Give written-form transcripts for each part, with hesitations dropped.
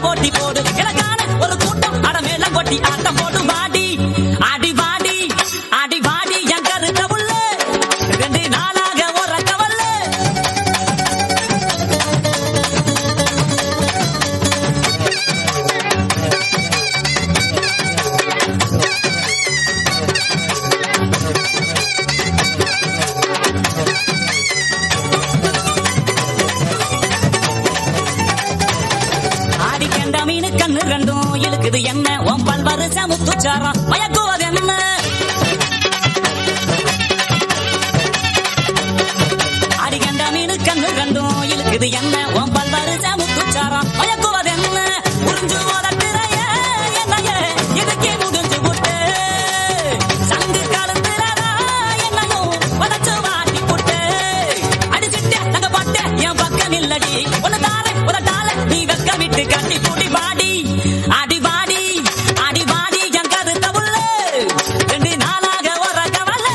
போட்டி போடு எனக்கான ஒரு கூட்டம் அடமேல கொட்டி ஆட்டம் போடு வாடி அடி வாடி அடி வாடி என் கருத்த உள்ள 2 நாளாக உறக்க வல்ல மீனு கண்ணு ரெண்டும் இழுக்குது என்ன உன் பல்வரு சமுத்துச்சாரம் மயக்குவது என்ன அடிகண்ட மீனு கண்ணு ரெண்டும் இழுக்குது என்ன உன் பல்வரு சமுத்துச்சாரம் மயக்குவது என்ன புரிஞ்சு போதட்டுறைய என்னைய இதுக்கே முடிஞ்சு போட்டு சங்கு கலந்துறதா என்னையும் வளச்சு வாட்டி போட்டு அடிச்சுட்ட தங்க பட்ட என் பக்கம் இல்லடி ஒன்னு தார உதட்டால நீ வெக்க விட்டு கட்டி போடி வாடி அடி வாடி அடி வாடி என் கருத்த உள்ள 2 நாளாக உறக்க வல்ல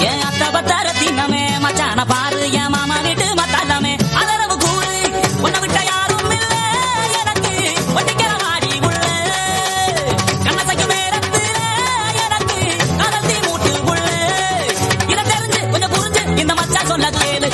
என் அத்த பத்தர தின்னமே மச்சான பாரு என் மாமா வீட்டு மத்தானமே அதரவு கூறு உன்னை விட்ட யாரும் இல்ல எனக்கு ஒட்டிக்கிற வாடி உள்ள கண்ணசைக்கு மேரத்துல எனக்கு கலத்தி மூட்டு உள்ள இதை தெரிஞ்சு கொஞ்சம் புரிஞ்சு இந்த மச்சான் சொல்ல கேளு